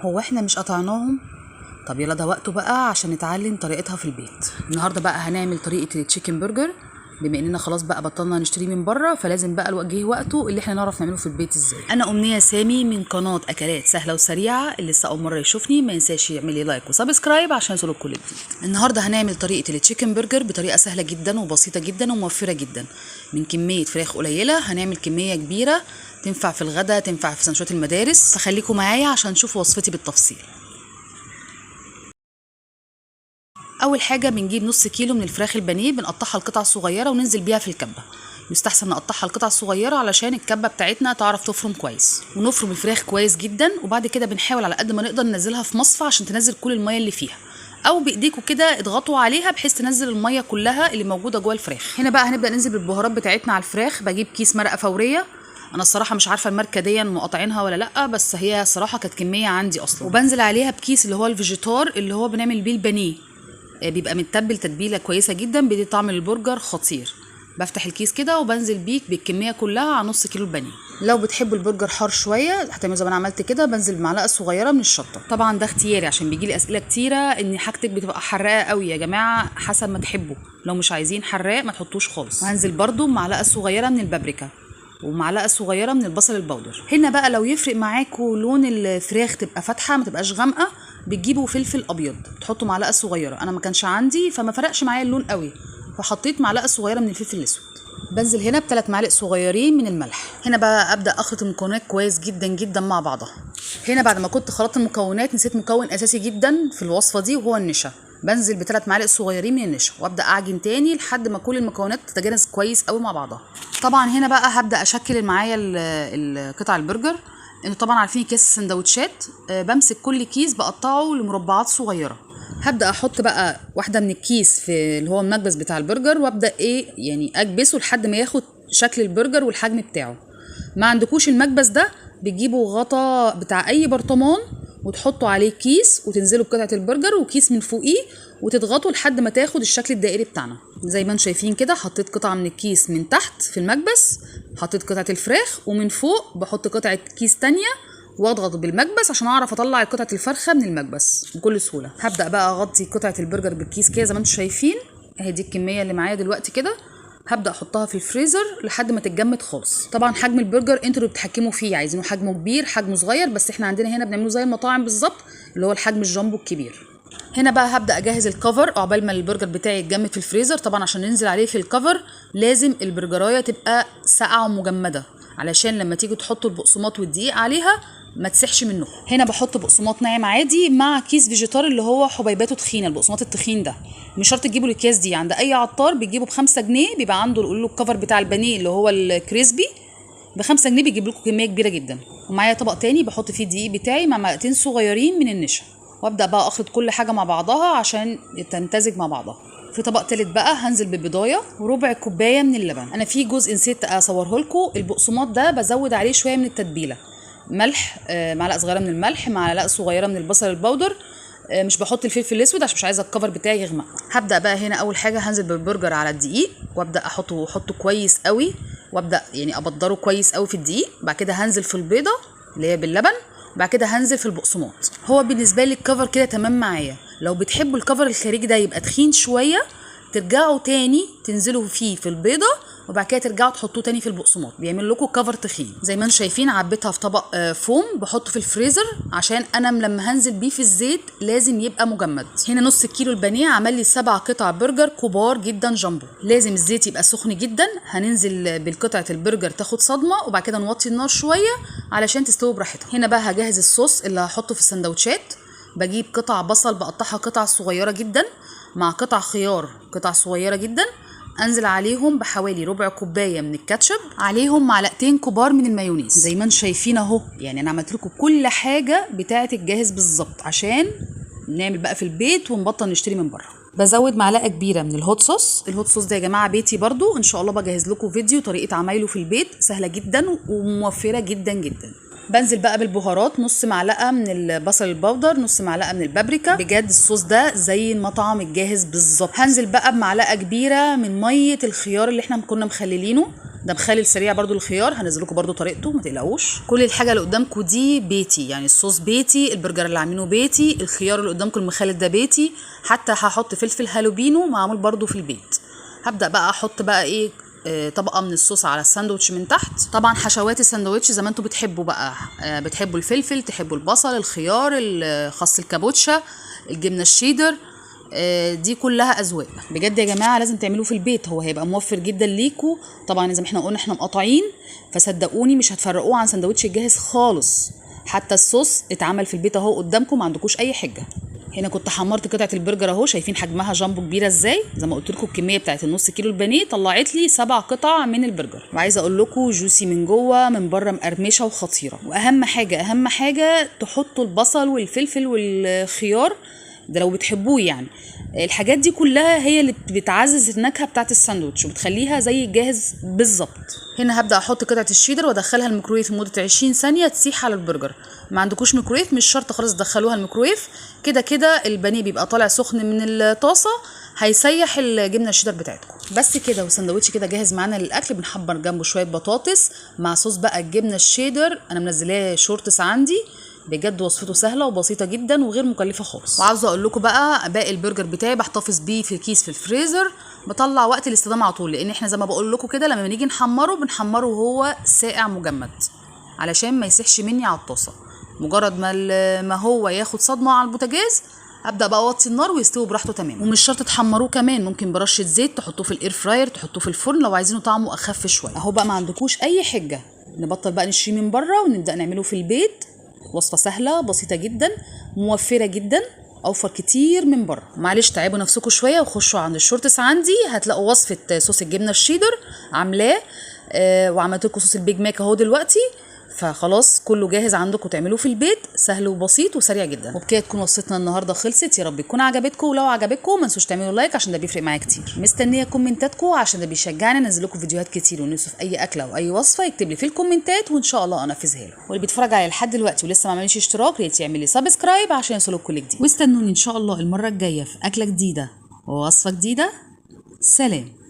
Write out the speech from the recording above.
هو احنا مش قطعناهم؟ طب يلا ده وقته بقى عشان نتعلم طريقتها في البيت. النهارده بقى هنعمل طريقه التشيكن برجر. بما اننا خلاص بقى بطلنا نشتري من بره، فلازم بقى الوجه وقته اللي احنا نعرف نعمله في البيت ازاي. انا امنيه سامي من قناه اكلات سهله وسريعه. اللي لسه اول مره يشوفني ما ينساش يعمل لي لايك وسبسكرايب عشان يوصلك كل جديد. النهارده هنعمل طريقه التشيكن برجر بطريقه سهله جدا وبسيطه جدا وموفره جدا. من كميه فراخ قليله هنعمل كميه كبيره تنفع في الغداء، تنفع في سندوتشات المدارس. فخليكم معايا عشان تشوفوا وصفتي بالتفصيل. اول حاجه بنجيب نص كيلو من الفراخ البانيه، بنقطعها لقطع صغيره وننزل بيها في الكبه. يستحسن نقطعها لقطع صغيره علشان الكبه بتاعتنا تعرف تفرم كويس. ونفرم الفراخ كويس جدا، وبعد كده بنحاول على قد ما نقدر ننزلها في مصفى عشان تنزل كل الميه اللي فيها، او بايديكوا كده اضغطوا عليها بحيث تنزل الميه كلها اللي موجوده جوه الفراخ. هنا بقى هنبدا ننزل بالبهارات بتاعتنا على الفراخ. بجيب كيس مرقه فوريه. انا الصراحه مش عارفه الماركه دي مقاطعينها ولا لا، بس هي الصراحه كانت كميه عندي اصلا. وبنزل عليها بكيس اللي هو الفيجيتار اللي هو بنعمل بيه البانيه. بيبقى متبل تتبيله كويسه جدا، بيدي طعم البرجر خطير. بفتح الكيس كده وبنزل بيك بالكميه كلها على نص كيلو البانيه. لو بتحبوا البرجر حار شويه هتعملوا زي ما انا عملت كده، بنزل بمعلقه صغيره من الشطه. طبعا ده اختياري عشان بيجي لي اسئله كتيره ان حاجتك بتبقى حراقه قوي. يا جماعه حسب ما تحبوا، لو مش عايزين حراق ما تحطوش خالص. وهنزل برده بمعلقه صغيره من البابريكا ومعلقه صغيره من البصل البودر. هنا بقى لو يفرق معاكم لون الفراخ تبقى فاتحه ما تبقاش غامقه، بتجيبوا فلفل ابيض تحطوا معلقه صغيره. انا ما كانش عندي فما فرقش معايا اللون قوي، فحطيت معلقه صغيره من الفلفل الاسود. بنزل هنا ب3 معالق صغيرين من الملح. هنا بقى ابدا اخلط المكونات كويس جدا جدا مع بعضها. هنا بعد ما كنت خلطت المكونات نسيت مكون اساسي جدا في الوصفه دي وهو النشا. بنزل ب3 معالق صغيرين من النشا وابدا اعجن تاني لحد ما كل المكونات تتجانس كويس قوي مع بعضها. طبعا هنا بقى هبدا اشكل معايا القطع البرجر. انتوا طبعا عارفين كيس السندوتشات، بمسك كل كيس بقطعه لمربعات صغيره. هبدا احط بقى واحده من الكيس في اللي هو المكبس بتاع البرجر، وابدا يعني اكبسه لحد ما ياخد شكل البرجر والحجم بتاعه. ما عندكوش المكبس ده بتجيبوا غطا بتاع اي برطمان وتحطوا عليه كيس وتنزلوا بقطعه البرجر وكيس من فوقيه وتضغطوا لحد ما تاخد الشكل الدائري بتاعنا. زي ما انتم شايفين كده حطيت قطعه من الكيس من تحت في المكبس، حطيت قطعه الفراخ، ومن فوق بحط قطعه كيس تانية واضغط بالمكبس عشان اعرف اطلع قطعه الفرخه من المكبس بكل سهوله. هبدا بقى اغطي قطعه البرجر بالكيس كده زي ما انتم شايفين. اهي دي الكميه اللي معايا دلوقتي كده. هبدا احطها في الفريزر لحد ما تتجمد خالص. طبعا حجم البرجر انتوا اللي بتتحكموا فيه، عايزينه حجمه كبير حجمه صغير، بس احنا عندنا هنا بنعمله زي المطاعم بالظبط اللي هو الحجم الجامبو الكبير. هنا بقى هبدا اجهز الكفر عقبال ما البرجر بتاعي يتجمد في الفريزر. طبعا عشان ننزل عليه في الكفر لازم البرجرايه تبقى ساقعه ومجمده علشان لما تيجوا تحطوا البقسماط والدقيق عليها ما تسحش منكم. هنا بحط بقسماط ناعم عادي مع كيس فيجيتار اللي هو حبيباته تخينه، البقسماط التخين ده. مش شرط تجيبوا الاكياس دي، عند اي عطار بتجيبه ب5 جنيه، بيبقى عنده يقول له الكفر بتاع البانيه اللي هو الكريسبي ب5 جنيه، بيجيب لكم كميه كبيره جدا. ومعايا طبق تاني بحط فيه الدقيق بتاعي مع معلقتين صغيرين من النشا، وابدا بقى اخلط كل حاجه مع بعضها عشان تمتزج مع بعضها. في طبق تالت بقى هنزل ببضايه وربع كوبايه من اللبن. انا في جزء نسيت اصوره لكم. البقسماط ده بزود عليه شويه من التتبيله، ملح، معلقه صغيره من الملح، معلقه صغيره من البصل البودر، مش بحط الفلفل الاسود عشان مش عايزه الكفر بتاعي يغمق. هبدا بقى هنا اول حاجه هنزل بالبرجر على الدقيق وابدا احطه كويس قوي، وابدا يعني ابدره كويس قوي في الدقيق. بعد كده هنزل في البيضه اللي هي باللبن، بعد كده هنزل في البقسماط. هو بالنسبه لي الكفر كده تمام معايا. لو بتحبوا الكفر الخارجي ده يبقى تخين شويه ترجعوا تاني تنزلوا فيه في البيضه، وبعد كده ترجعوا تحطوه تاني في البقسماط، بيعمل لكم كفر تخين. زي ما انتم شايفين عبيتها في طبق فوم بحطه في الفريزر عشان انا لما هنزل بيه في الزيت لازم يبقى مجمد. هنا نص كيلو البانيه عمل لي 7 قطع برجر كبار جدا جامبو. لازم الزيت يبقى سخن جدا. هننزل بالقطعه البرجر تاخد صدمه وبعد كده نوطي النار شويه علشان تستوي براحتها. هنا بقى هجهز الصوص اللي هحطه في السندوتشات. بجيب قطع بصل بقطعها قطع صغيره جدا مع قطع خيار قطع صغيره جدا، انزل عليهم بحوالي ربع كوبايه من الكاتشب، عليهم معلقتين كبار من المايونيز. زي ما انتم شايفين اهو، يعني انا عملت لكم كل حاجه بتاعه الجاهز بالظبط عشان نعمل بقى في البيت ونبطل نشتري من بره. بزود معلقه كبيره من الهوت صوص. الهوت صوص ده يا جماعه بيتي برضو، ان شاء الله بجهز لكم فيديو طريقه عمايله في البيت، سهله جدا وموفره جدا جدا. بنزل بقى بالبهارات، نص معلقه من البصل البودر، نص معلقه من البابريكا. بجد الصوص ده زي المطعم الجاهز بالظبط. هنزل بقى بمعلقه كبيره من ميه الخيار اللي احنا كنا مخللينه. ده مخلل سريع برضو الخيار، هنزل لكم برضو طريقته ما تقلقوش. كل الحاجه اللي قدامكم دي بيتي، يعني الصوص بيتي، البرجر اللي عاملينه بيتي، الخيار اللي قدامكم المخلل ده بيتي، حتى هحط فلفل هالوبينو معمول برضو في البيت. هبدا بقى احط بقى ايه طبقه من الصوص على الساندوتش من تحت. طبعا حشوات الساندوتش زي ما انتم بتحبوا بقى، بتحبوا الفلفل، تحبوا البصل، الخيار، خس الكابوتشا، الجبنه الشيدر، دي كلها اذواق. بجد يا جماعه لازم تعملوه في البيت، هو هيبقى موفر جدا ليكوا. طبعا زي ما احنا قلنا احنا مقاطعين، فصدقوني مش هتفرقوه عن سندوتش الجاهز خالص. حتى الصوص اتعمل في البيت اهو قدامكم، ما عندكوش اي حجه. هنا كنت حمرت قطعه البرجر اهو، شايفين حجمها جامبو كبيره ازاي. زي ما قلت لكم الكميه بتاعت النص كيلو البانيه طلعت لي 7 قطع من البرجر، وعايزه اقول لكم جوسي من جوه من بره، مقرمشه وخطيره. واهم حاجه تحطوا البصل والفلفل والخيار ده لو بتحبوه، يعني الحاجات دي كلها هي اللي بتعزز النكهه بتاعت الساندوتش وبتخليها زي الجاهز بالظبط. هنا هبدا احط قطعه الشيدر وادخلها الميكرويف لمده 20 ثانيه تسيح على البرجر. ما عندكوش ميكرويف مش شرط خالص تدخلوها الميكرويف، كده كده البانيه بيبقى طالع سخن من الطاسه، هيسيح الجبنه الشيدر بتاعتكم. بس كده وساندوتش كده جاهز معانا للاكل. بنحضر جنبه شويه بطاطس مع صوص بقى الجبنه الشيدر، انا منزلاه شورتس عندي. بجد وصفته سهله وبسيطه جدا وغير مكلفه خالص. وعاوزه اقول لكم بقى باقي البرجر بتاعي بحتفظ بيه في كيس في الفريزر، بطلع وقت الاستخدام على طول، لان احنا زي ما بقول لكم كده لما بنيجي نحمره بنحمره وهو ساقع مجمد علشان ما يسيحش مني على الطاسه. مجرد ما هو ياخد صدمه على البوتاجاز ابدا بقى اوطي النار ويستوي براحته تمام. ومش شرط تحمروه كمان، ممكن برشه زيت تحطوه في الاير فراير، تحطوه في الفرن لو عايزينه طعمه اخف شويه. اهو بقى ما عندكوش اي حجه، نبطل بقى نشتري من بره ونبدا نعمله في البيت. وصفه سهله بسيطه جدا موفره جدا، اوفر كتير من بره. معلش تعبوا نفسكم شويه وخشوا عند الشورتس عندي، هتلاقوا وصفه صوص الجبنه الشيدر عاملاه، وعملت لكم صوص البيج ماك اهو دلوقتي. فخلاص كله جاهز عندكم تعملوه في البيت، سهل وبسيط وسريع جدا. وبكده تكون وصفتنا النهارده خلصت، يا رب تكون عجبتكم. ولو عجبتكم ما تنسوش تعملوا لايك عشان ده بيفرق معايا كتير. مستنيه كومنتاتكم عشان ده بيشجعني انزل لكم فيديوهات كتير. ونفسه في اي اكله او اي وصفه يكتب لي في الكومنتات وان شاء الله انفذها له. واللي بيتفرج عليا لحد دلوقتي ولسه ما عملش اشتراك ريت يعمل لي سبسكرايب عشان يوصلوا كل جديد. واستنوني ان شاء الله المره الجايه في اكله جديده ووصفه جديده. سلام.